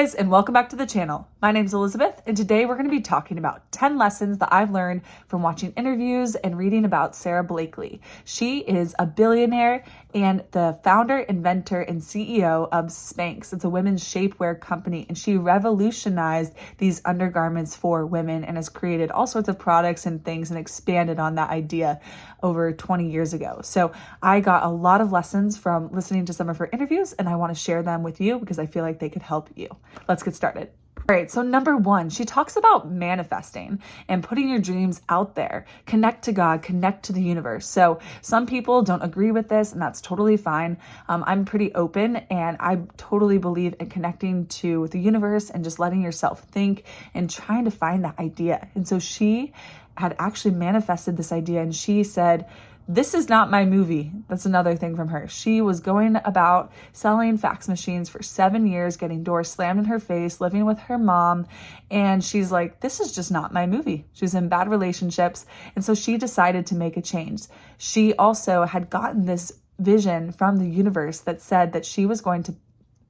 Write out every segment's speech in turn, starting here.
guys, and welcome back to the channel. My name's Elizabeth, and today we're going to be talking about 10 lessons that I've learned from watching interviews and reading about Sara Blakely. She is a billionaire and the founder, inventor, and CEO of SPANX. It's a women's shapewear company, and she revolutionized these undergarments for women and has created all sorts of products and things and expanded on that idea over 20 years ago. So I got a lot of lessons from listening to some of her interviews, and I want to share them with you because I feel like they could help you. Let's get started. All right, so number one, she talks about manifesting and putting your dreams out there. Connect to God, connect to the universe. So some people don't agree with this, and that's totally fine. I'm pretty open, and I totally believe in connecting to the universe and just letting yourself think and trying to find that idea. And so she had actually manifested this idea, and she said, "This is not my movie." That's another thing from her. She was going about selling fax machines for 7 years, getting doors slammed in her face, living with her mom. And she's like, this is just not my movie. She was in bad relationships. And so she decided to make a change. She also had gotten this vision from the universe that said that she was going to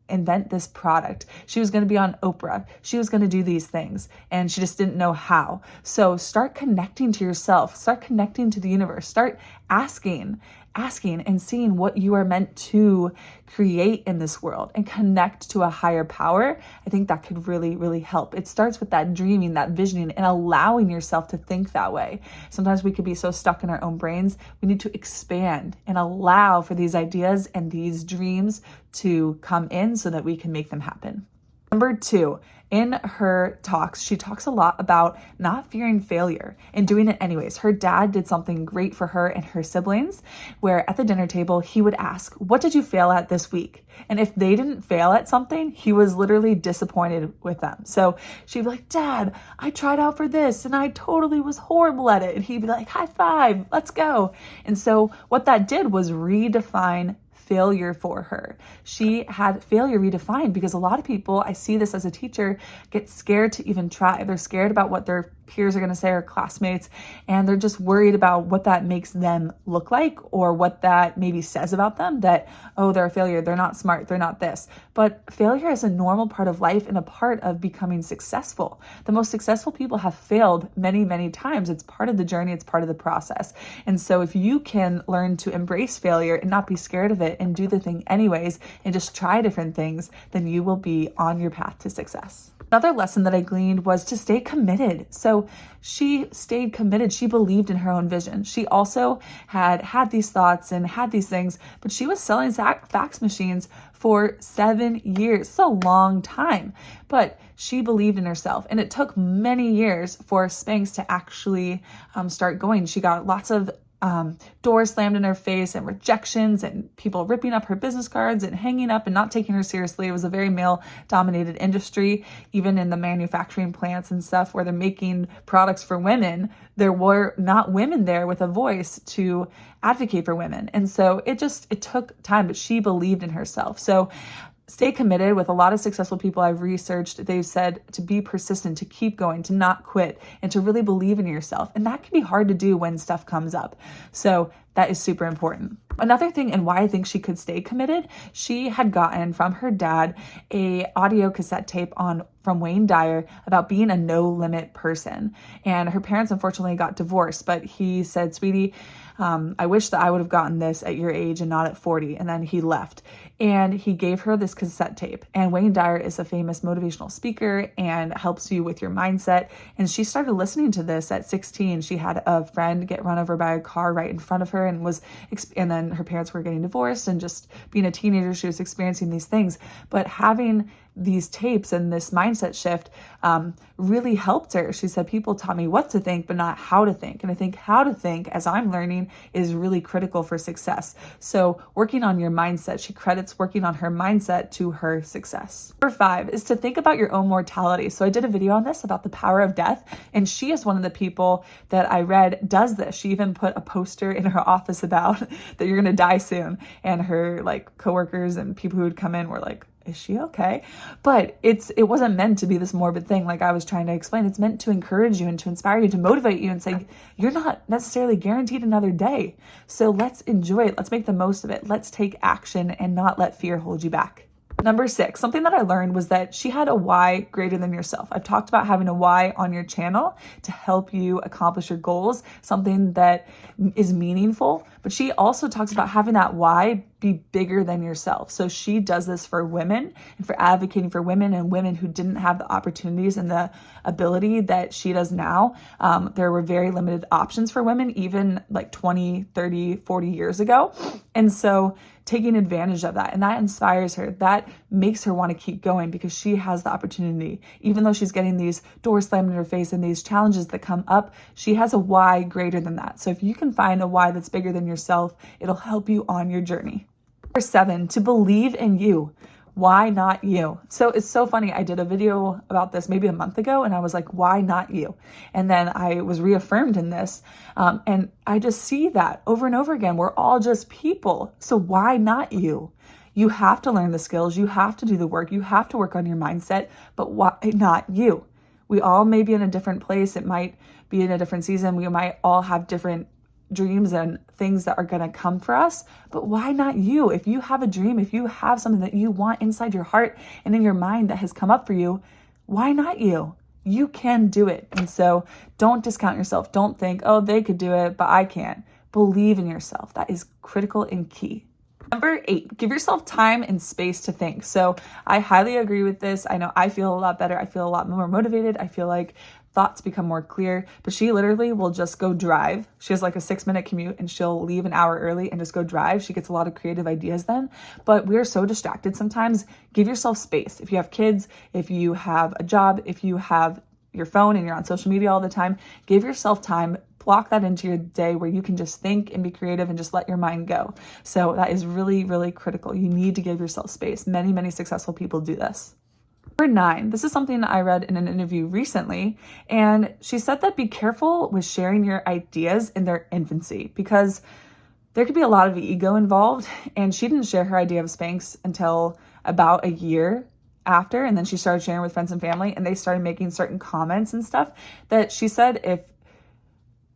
invent this product. She was going to be on Oprah. She was going to do these things, and she just didn't know how. So start connecting to yourself, start connecting to the universe, start asking and seeing what you are meant to create in this world and connect to a higher power. I think that could really, really help. It starts with that dreaming, that visioning, and allowing yourself to think that way. Sometimes we could be so stuck in our own brains. We need to expand and allow for these ideas and these dreams to come in so that we can make them happen. Number two, in her talks, she talks a lot about not fearing failure and doing it anyways. Her dad did something great for her and her siblings, where at the dinner table, he would ask, "What did you fail at this week?" And if they didn't fail at something, he was literally disappointed with them. So she'd be like, "Dad, I tried out for this and I totally was horrible at it." And he'd be like, "High five, let's go." And so what that did was redefine failure for her. She had failure redefined because a lot of people, I see this as a teacher, get scared to even try. They're scared about what their peers are going to say or classmates, and they're just worried about what that makes them look like or what that maybe says about them, that, oh, they're a failure, they're not smart, they're not this. But failure is a normal part of life and a part of becoming successful. The most successful people have failed many, many times. It's part of the journey, it's part of the process. And so if you can learn to embrace failure and not be scared of it and do the thing anyways and just try different things, then you will be on your path to success. Another lesson that I gleaned was to stay committed. So she stayed committed. She believed in her own vision. She also had these thoughts and had these things, but she was selling fax machines for 7 years. It's a long time, but she believed in herself. And it took many years for SPANX to actually start going. She got lots of doors slammed in her face and rejections and people ripping up her business cards and hanging up and not taking her seriously. It was a very male dominated industry, even in the manufacturing plants and stuff where they're making products for women. There were not women there with a voice to advocate for women. And so it took time, but she believed in herself. So stay committed. With a lot of successful people I've researched, they've said to be persistent, to keep going, to not quit, and to really believe in yourself. And that can be hard to do when stuff comes up. So that is super important. Another thing, and why I think she could stay committed, she had gotten from her dad a audio cassette tape from Wayne Dyer about being a no limit person. And her parents unfortunately got divorced, but he said, "Sweetie, I wish that I would have gotten this at your age and not at 40. And then he left. And he gave her this cassette tape. And Wayne Dyer is a famous motivational speaker and helps you with your mindset. And she started listening to this at 16. She had a friend get run over by a car right in front of her and then her parents were getting divorced, and just being a teenager, she was experiencing these things. But having these tapes and this mindset shift really helped her. She said, "People taught me what to think, but not how to think." And I think how to think, as I'm learning, is really critical for success. So working on your mindset, she credits working on her mindset to her success. Number 5 is to think about your own mortality. So I did a video on this about the power of death, and she is one of the people that I read does this. She even put a poster in her office about that you're going to die soon. And her coworkers and people who would come in were like, "Is she okay?" But it wasn't meant to be this morbid thing like I was trying to explain. It's meant to encourage you and to inspire you, to motivate you and say, you're not necessarily guaranteed another day. So let's enjoy it. Let's make the most of it. Let's take action and not let fear hold you back. Number 6, something that I learned was that she had a why greater than yourself. I've talked about having a why on your channel to help you accomplish your goals, something that is meaningful, but she also talks about having that why be bigger than yourself. So she does this for women and for advocating for women and women who didn't have the opportunities and the ability that she does now. There were very limited options for women, even like 20, 30, 40 years ago. And so taking advantage of that, and that inspires her. That makes her want to keep going because she has the opportunity. Even though she's getting these doors slammed in her face and these challenges that come up, she has a why greater than that. So if you can find a why that's bigger than yourself, it'll help you on your journey. Number 7, to believe in you. Why not you? So it's so funny. I did a video about this maybe a month ago and I was like, why not you? And then I was reaffirmed in this. And I just see that over and over again. We're all just people. So why not you? You have to learn the skills. You have to do the work. You have to work on your mindset, but why not you? We all may be in a different place. It might be in a different season. We might all have different dreams and things that are going to come for us, but why not you? If you have a dream, if you have something that you want inside your heart and in your mind that has come up for you, why not you? You can do it. And so don't discount yourself. Don't think, oh, they could do it, but I can't. Believe in yourself. That is critical and key. Number 8, give yourself time and space to think. So I highly agree with this. I know I feel a lot better. I feel a lot more motivated. I feel like thoughts become more clear, but she literally will just go drive. She has like a 6-minute commute and she'll leave an hour early and just go drive. She gets a lot of creative ideas then, but we're so distracted sometimes. Give yourself space. If you have kids, if you have a job, if you have your phone and you're on social media all the time, give yourself time. Block that into your day where you can just think and be creative and just let your mind go. So that is really, really critical. You need to give yourself space. Many, many successful people do this. Number 9, this is something I read in an interview recently, and she said that be careful with sharing your ideas in their infancy because there could be a lot of ego involved, and she didn't share her idea of SPANX until about a year after, and then she started sharing with friends and family, and they started making certain comments and stuff that she said if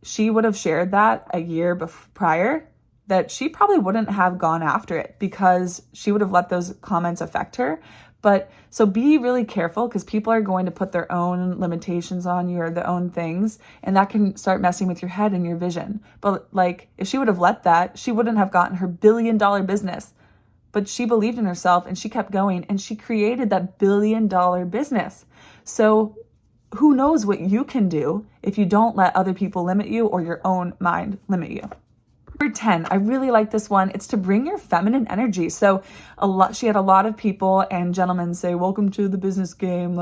she would have shared that a year prior, that she probably wouldn't have gone after it because she would have let those comments affect her. But so be really careful because people are going to put their own limitations on you or their own things, and that can start messing with your head and your vision. But like if she would have let that, she wouldn't have gotten her $1 billion business. But she believed in herself and she kept going and she created that $1 billion business. So who knows what you can do if you don't let other people limit you or your own mind limit you. Number 10, I really like this one. It's to bring your feminine energy. So she had a lot of people and gentlemen say, welcome to the business game.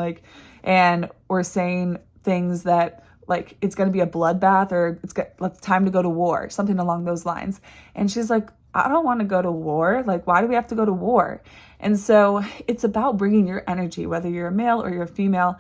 And we're saying things that like, it's going to be a bloodbath or it's time to go to war, something along those lines. And she's like, I don't want to go to war. Like, why do we have to go to war? And so it's about bringing your energy, whether you're a male or you're a female,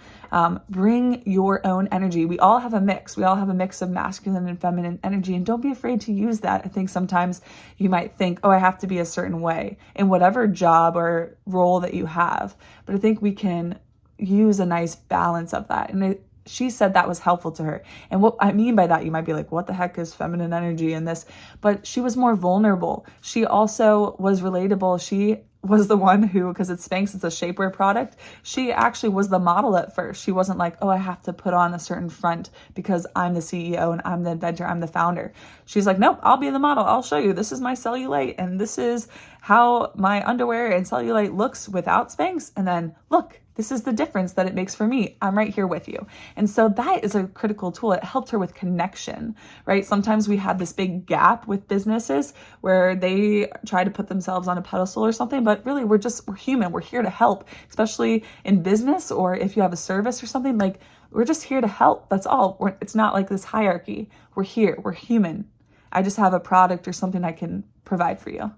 bring your own energy. We all have a mix. We all have a mix of masculine and feminine energy, and don't be afraid to use that. I think sometimes you might think, oh, I have to be a certain way in whatever job or role that you have. But I think we can use a nice balance of that. And she said that was helpful to her. And what I mean by that, you might be like, what the heck is feminine energy in this? But she was more vulnerable. She also was relatable. She was the one who, because it's SPANX, it's a shapewear product. She actually was the model at first. She wasn't like, oh, I have to put on a certain front because I'm the CEO and I'm the inventor, I'm the founder. She's like, nope, I'll be the model. I'll show you. This is my cellulite and this is how my underwear and cellulite looks without SPANX. And then look, this is the difference that it makes for me. I'm right here with you. And so that is a critical tool. It helped her with connection, right? Sometimes we have this big gap with businesses where they try to put themselves on a pedestal or something, but really we're human. We're here to help, especially in business or if you have a service or something, like we're just here to help. That's all. It's not like this hierarchy. We're here. We're human. I just have a product or something I can provide for you.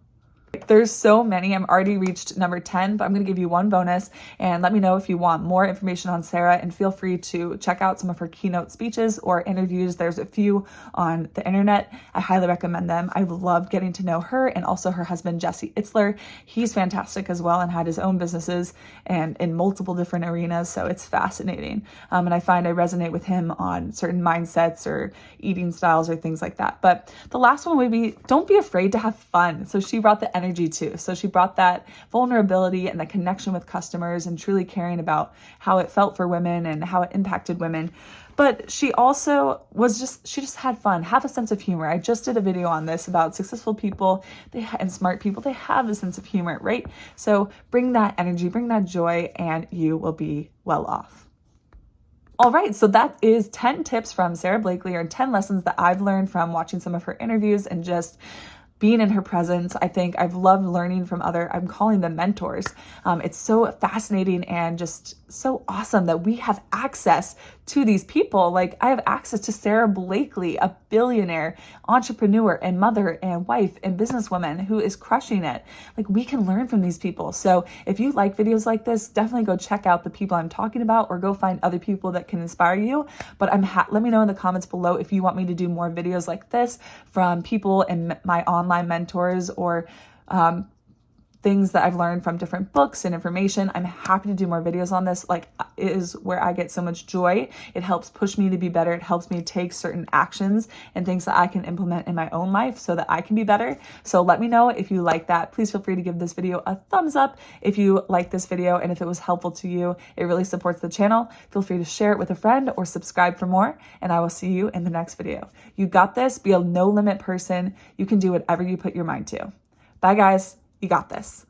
There's so many. I'm already reached number 10, but I'm going to give you one bonus and let me know if you want more information on Sara, and feel free to check out some of her keynote speeches or interviews. There's a few on the internet. I highly recommend them. I loved getting to know her and also her husband, Jesse Itzler. He's fantastic as well and had his own businesses and in multiple different arenas. So it's fascinating. And I find I resonate with him on certain mindsets or eating styles or things like that. But the last one would be, don't be afraid to have fun. So she brought the energy energy too. So she brought that vulnerability and the connection with customers and truly caring about how it felt for women and how it impacted women. But she also she just had fun, have a sense of humor. I just did a video on this about successful people and smart people. They have a sense of humor, right? So bring that energy, bring that joy, and you will be well off. All right, so that is 10 tips from Sara Blakely, or 10 lessons that I've learned from watching some of her interviews and just being in her presence. I think I've loved learning from I'm calling them mentors. It's so fascinating and just so awesome that we have access to these people. Like, I have access to Sara Blakely, a billionaire, entrepreneur, and mother, and wife, and businesswoman who is crushing it. Like, we can learn from these people. So if you like videos like this, definitely go check out the people I'm talking about, or go find other people that can inspire you. But let me know in the comments below if you want me to do more videos like this from people and my online mentors, or things that I've learned from different books and information. I'm happy to do more videos on this. Like, it is where I get so much joy. It helps push me to be better. It helps me take certain actions and things that I can implement in my own life so that I can be better. So let me know if you like that. Please feel free to give this video a thumbs up if you like this video, and if it was helpful to you. It really supports the channel. Feel free to share it with a friend or subscribe for more, and I will see you in the next video. You got this. Be a no limit person. You can do whatever you put your mind to. Bye guys. You got this.